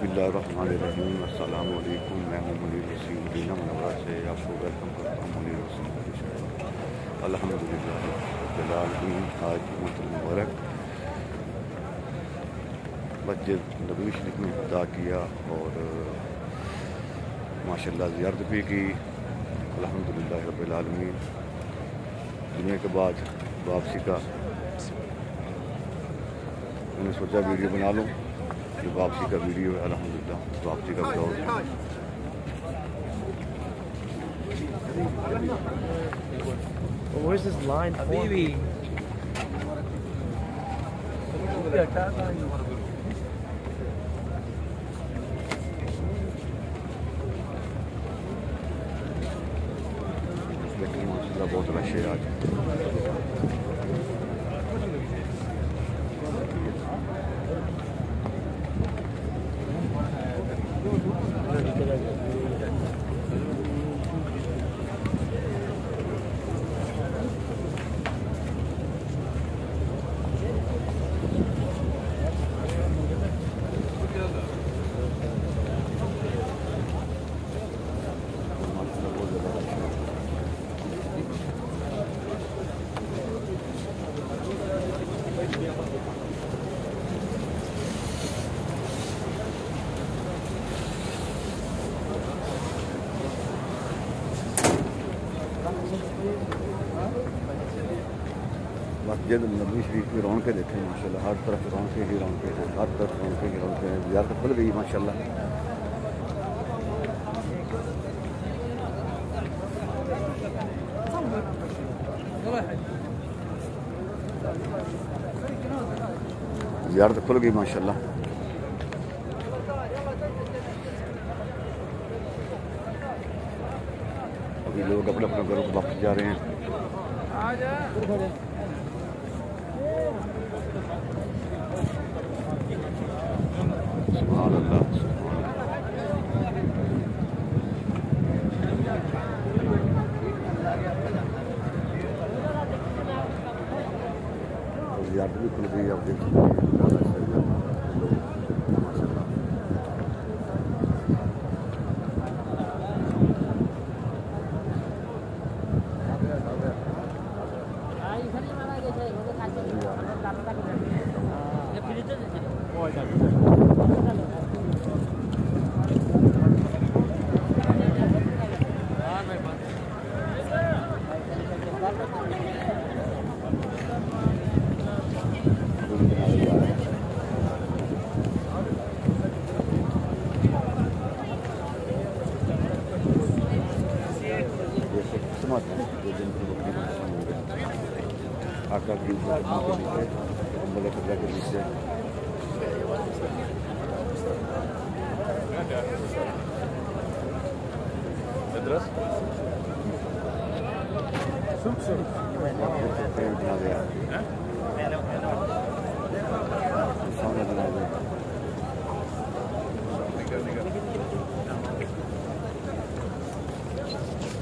बिस्मिल्लाहिर्रहमानिर्रहीम। अस्सलाम वालेकुम। मैं हूं मुनीर वसीम मदीना मुनव्वरा से आपको वेलकम करता हूं मुनीर वसीम की शहर। अल्हम्दुलिल्लाह रब्बिल आलमीन। आज जुम्मतुल मुबारक मस्जिद नबवी शरीफ में अदा किया और माशाल्लाह ज़ियारत भी की। अल्हम्दुलिल्लाह रब्बिल आलमीन। जुम्मे के बाद वापसी का मैंने सोचा वीडियो बना लूँ। ये वापसी का वीडियो है। अल्हम्दुलिल्लाह वापसी का blog. Where's this line? Habibi. माशाल्लाह बहुत रश है आज। मस्जिद नबवी शरीफ की रौनकें देखें माशाल्लाह। हर तरफ रौनकें ही रौनकें हैं। हर तरफ रौनकें ही रौनकें हैं। ज़ियारत खुल गई माशाल्लाह। ज़ियारत खुल गई माशाल्लाह। अभी लोग अपने अपने घरों को वापस जा रहे हैं। सुभान अल्लाह, सुभान अल्लाह। ज़ियारत भी खुल गई। आप देख सकते हैं माशाल्लाह। आका की के नीचे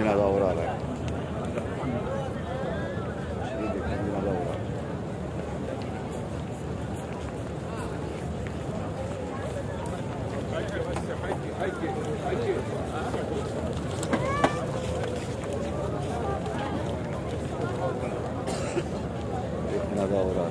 जनाजा हो रहा है। जनाजा हो रहा है। जनाजा हो रहा है।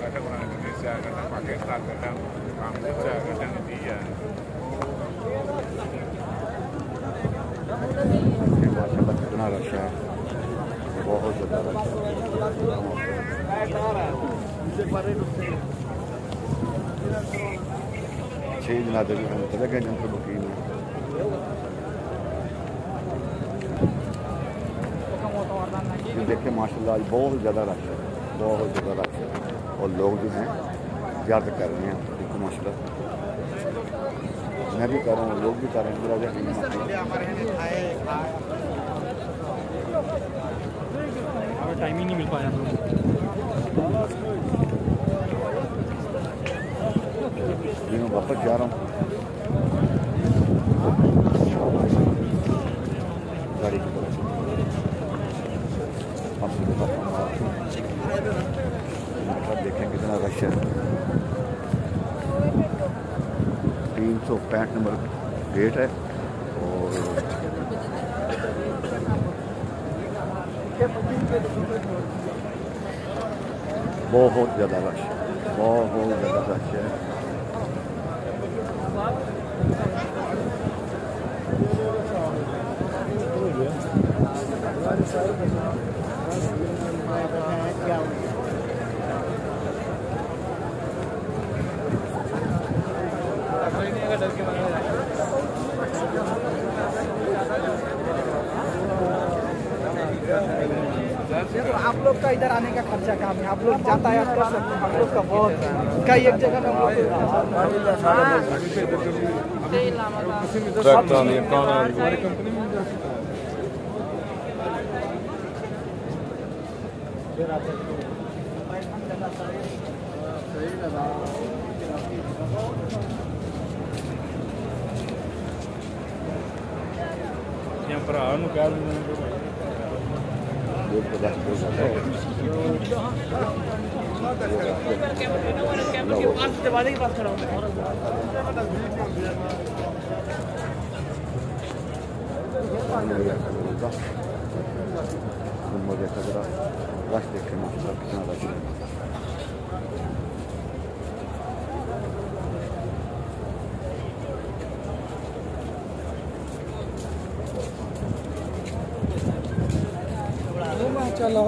Kadang orang Indonesia, kadang Pakistan, kadang Kamboja, kadang India. माशाल्लाह कितना रश है, बहुत ज़्यादा रश है। 6 जनाजे भी हम चले गए जिनके बुकिंग में। ये देखिए माशाल्लाह आज बहुत ज़्यादा रश है, बहुत ज़्यादा रश है और लोग जो हैं ज़्यादा कर रहे हैं। देखो माशाल्लाह मैं भी कर रहा हूँ, लोग भी कर रहे हैं। टाइम ही नहीं मिल पाया। मैं वापस जा रहा हूँ गाड़ी की तरफ। आपसे बताता हूँ देखें कितना रश है। 365 नंबर गेट है और बहुत ज़्यादा रश है, बहुत ज़्यादा रश है। तो आप लोग का इधर आने का खर्चा काम है, आप लोग यातायात कर सकते हैं। आप लोग का बहुत कई एक जगह में रश देखे माशाल्लाह कितना रश है। चलो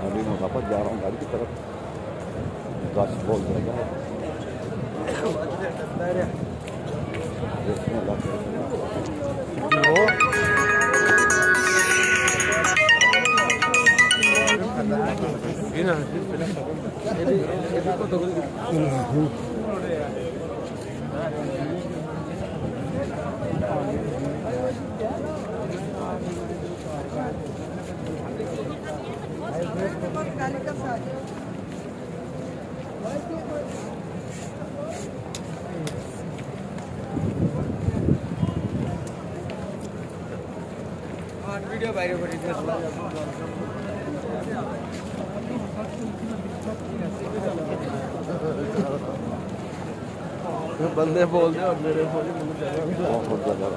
अभी मैं वापस जा रहा हूँ गाड़ी की तरफ। रश बहुत ज़्यादा है। वीडियो বাইরে করে बंदे बोल दे और मेरे बहुत ज़्यादा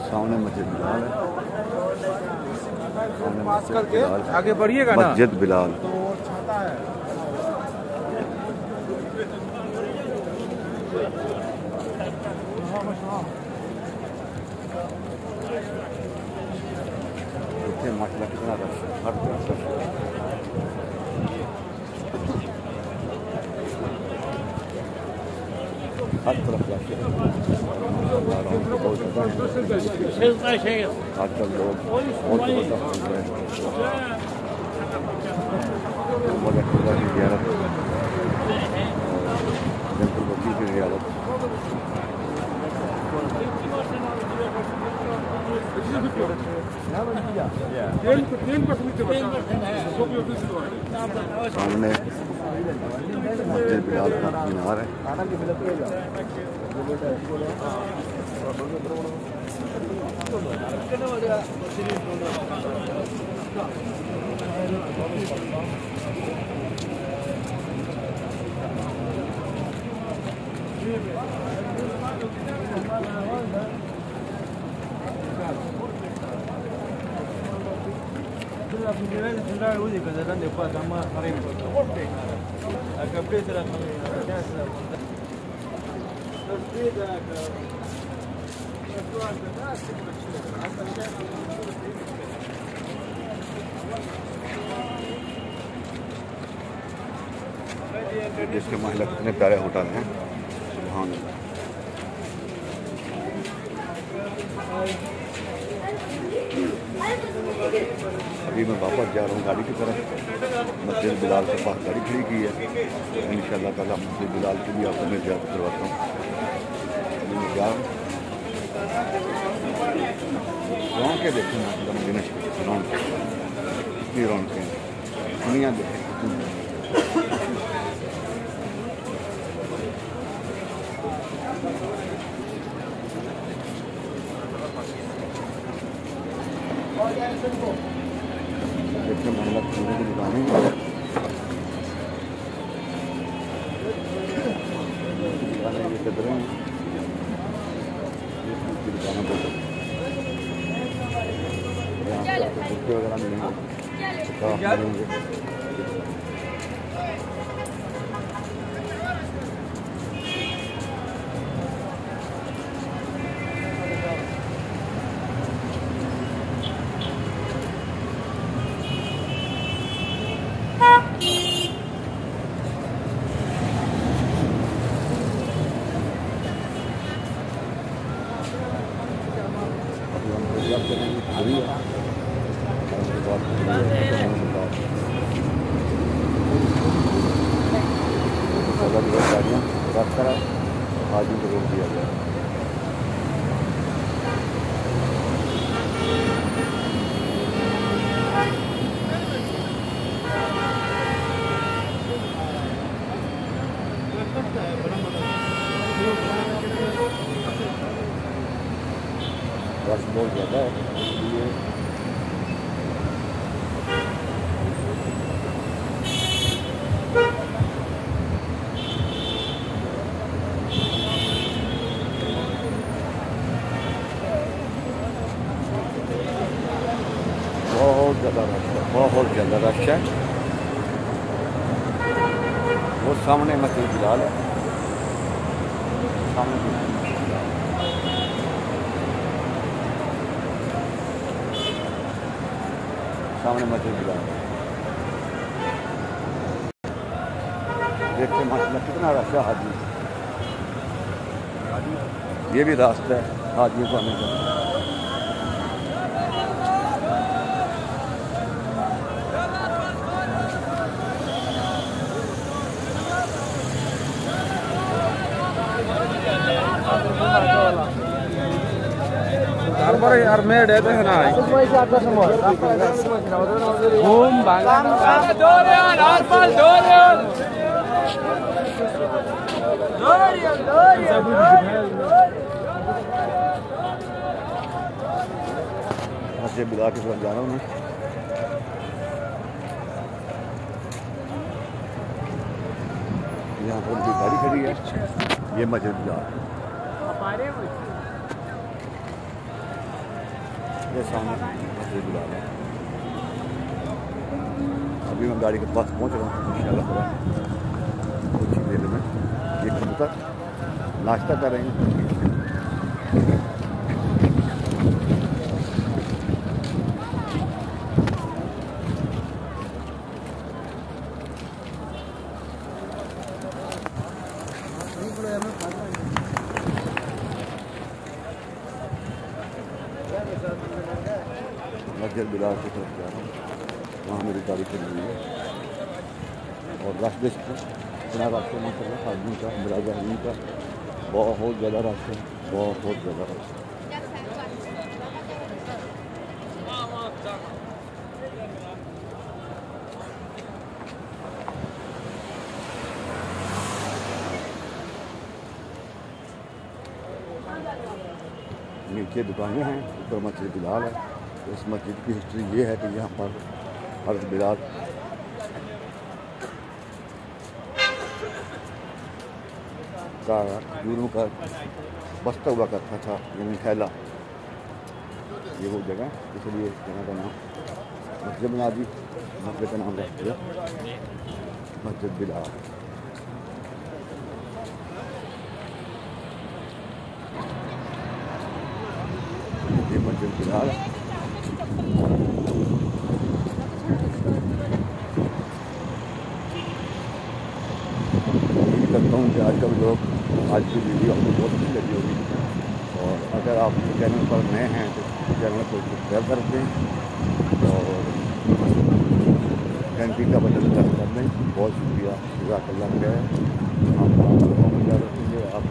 सामने मस्जिद बिलाल है, सामने मस्जिद बिलाल, आगे बढ़िएगा ना। मस्जिद बिलाल। माशाल्लाह कितना रश है, हर तरफ रश है। हर तरफ रश है। आजकल लोग बहुत ज़बरदस्त हो गए। खुदा की ज़ियारत, जनतुल बकी की ज़ियारत। सामने मस्जिद बिलाल का मीनार है। जिसके महिला कितने प्यारे होटल हैं, सुभान अल्लाह। अभी मैं वापस जा रहा हूँ गाड़ी की तरफ। मस्जिद बिलाल के पास गाड़ी खड़ी की है, इंशाअल्लाह ताला मस्जिद बिलाल के लिए आपको मैं ज़्यादा करवाता हूँ। मैं जा रहा हूँ रौनक देखें, रौनक कितनी रौनक है, दुनिया देखें कितनी। देखिए महिला खाने की दुकानें ये कदरें हैं, दुकानों पर बुके वगैरह मिलेंगे, मिलेंगे। गाड़ियाँ रख कर हाजी को रोक दिया गया। रश बहुत ज़्यादा है, इसलिए बहुत ज़्यादा रश है। वो सामने मस्जिद बिलाल है, सामने मस्जिद बिलाल। देखते माशाल्लाह कितना रश है हाजी। ये भी रास्ता है हाजियों को आने का। তারপরে আর মেয়ে ডেতে না ঘুম ভাঙা मस्जिद बिलाल की तरफ जा रहा हूँ मैं। यहाँ पर भी गाड़ी खड़ी है, ये मस्जिद बिलाल। ये सामने मस्जिद बिलाल है। अभी मैं गाड़ी के पास पहुँच रहा हूँ इंशाअल्लाह कुछ ही देर में। ये कबूतर नाश्ता कर रहे हैं। मस्जिद बिलाल की तरफ जा रहा हूँ, वहाँ मेरी गाड़ी चल रही है। और रश देखते इतना रश है माशाल्लाह आदमी का, मुलाजिम का बहुत ज़्यादा रश है, बहुत ज़्यादा रश है। नीचे दुकानें हैं, ऊपर मस्जिद बिलाल है। तो इस मस्जिद की हिस्ट्री ये है कि यहाँ पर हज़रत बिलाल का खजूरों का बस्ता हुआ करता था, यानी थैला, ये वो जगह, इसलिए इस जगह का नाम मस्जिद बना दी, मस्जिद का नाम रख दिया मस्जिद बिलाल। ये मस्जिद बिलाल करता हूँ कि आजकल लोग आज की वीडियो आपको बहुत अच्छी लगी होगी, और अगर आप चैनल पर नए हैं तो चैनल को सब्सक्राइब कर दें और घंटी का बटन प्रेस कर दें। बहुत शुक्रिया, जज़ाकल्लाह खैर। आप